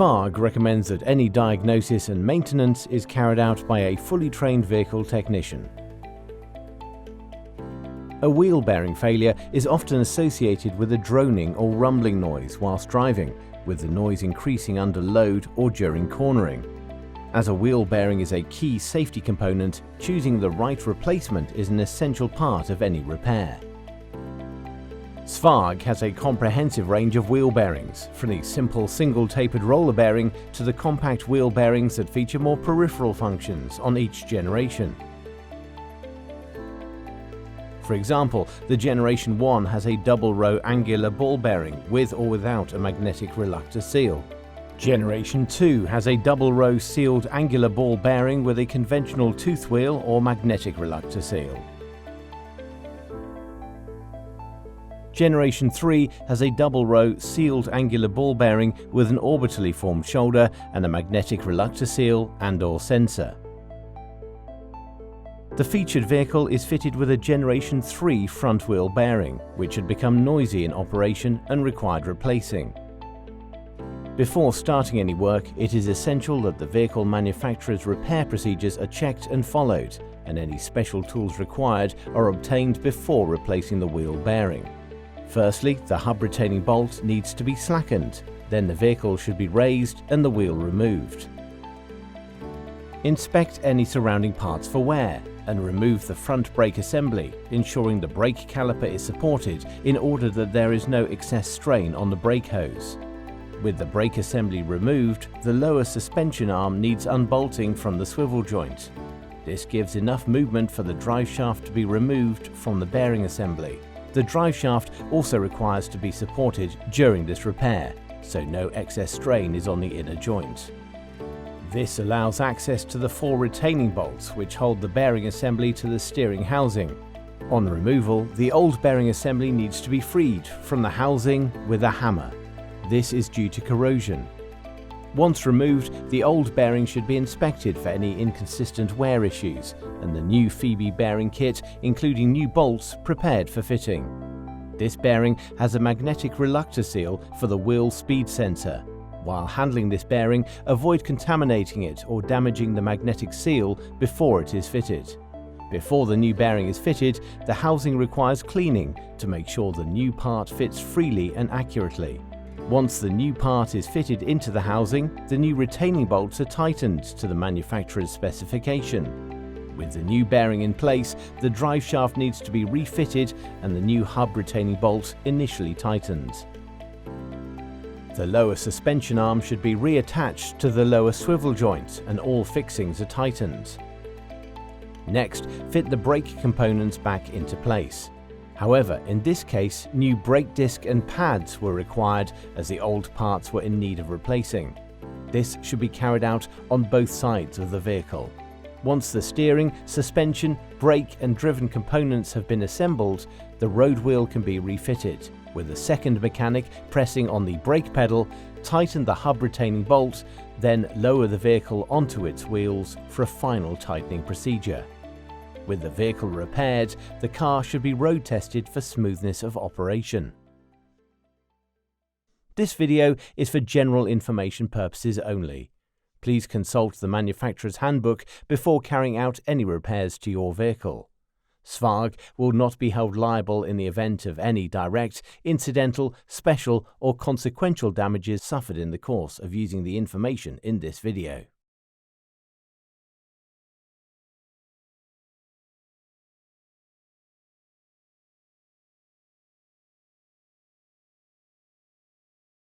SVAG recommends that any diagnosis and maintenance is carried out by a fully trained vehicle technician. A wheel bearing failure is often associated with a droning or rumbling noise whilst driving, with the noise increasing under load or during cornering. As a wheel bearing is a key safety component, choosing the right replacement is an essential part of any repair. SVAG has a comprehensive range of wheel bearings, from the simple single tapered roller bearing to the compact wheel bearings that feature more peripheral functions on each generation. For example, the Generation 1 has a double-row angular ball bearing with or without a magnetic reluctor seal. Generation 2 has a double-row sealed angular ball bearing with a conventional tooth wheel or magnetic reluctor seal. Generation 3 has a double-row sealed angular ball bearing with an orbitally formed shoulder and a magnetic reluctor seal and/or sensor. The featured vehicle is fitted with a Generation 3 front wheel bearing, which had become noisy in operation and required replacing. Before starting any work, it is essential that the vehicle manufacturer's repair procedures are checked and followed, and any special tools required are obtained before replacing the wheel bearing. Firstly, the hub retaining bolt needs to be slackened, then the vehicle should be raised and the wheel removed. Inspect any surrounding parts for wear and remove the front brake assembly, ensuring the brake caliper is supported in order that there is no excess strain on the brake hose. With the brake assembly removed, the lower suspension arm needs unbolting from the swivel joint. This gives enough movement for the drive shaft to be removed from the bearing assembly. The drive shaft also requires to be supported during this repair, so no excess strain is on the inner joint. This allows access to the 4 retaining bolts which hold the bearing assembly to the steering housing. On removal, the old bearing assembly needs to be freed from the housing with a hammer. This is due to corrosion. Once removed, the old bearing should be inspected for any inconsistent wear issues, and the new Phoebe bearing kit, including new bolts, prepared for fitting. This bearing has a magnetic reluctor seal for the wheel speed sensor. While handling this bearing, avoid contaminating it or damaging the magnetic seal before it is fitted. Before the new bearing is fitted, the housing requires cleaning to make sure the new part fits freely and accurately. Once the new part is fitted into the housing, the new retaining bolts are tightened to the manufacturer's specification. With the new bearing in place, the drive shaft needs to be refitted and the new hub retaining bolt initially tightened. The lower suspension arm should be reattached to the lower swivel joint and all fixings are tightened. Next, fit the brake components back into place. However, in this case, new brake disc and pads were required as the old parts were in need of replacing. This should be carried out on both sides of the vehicle. Once the steering, suspension, brake and driven components have been assembled, the road wheel can be refitted, with the second mechanic pressing on the brake pedal, tighten the hub retaining bolt, then lower the vehicle onto its wheels for a final tightening procedure. With the vehicle repaired, the car should be road tested for smoothness of operation. This video is for general information purposes only. Please consult the manufacturer's handbook before carrying out any repairs to your vehicle. SVAG will not be held liable in the event of any direct, incidental, special or consequential damages suffered in the course of using the information in this video.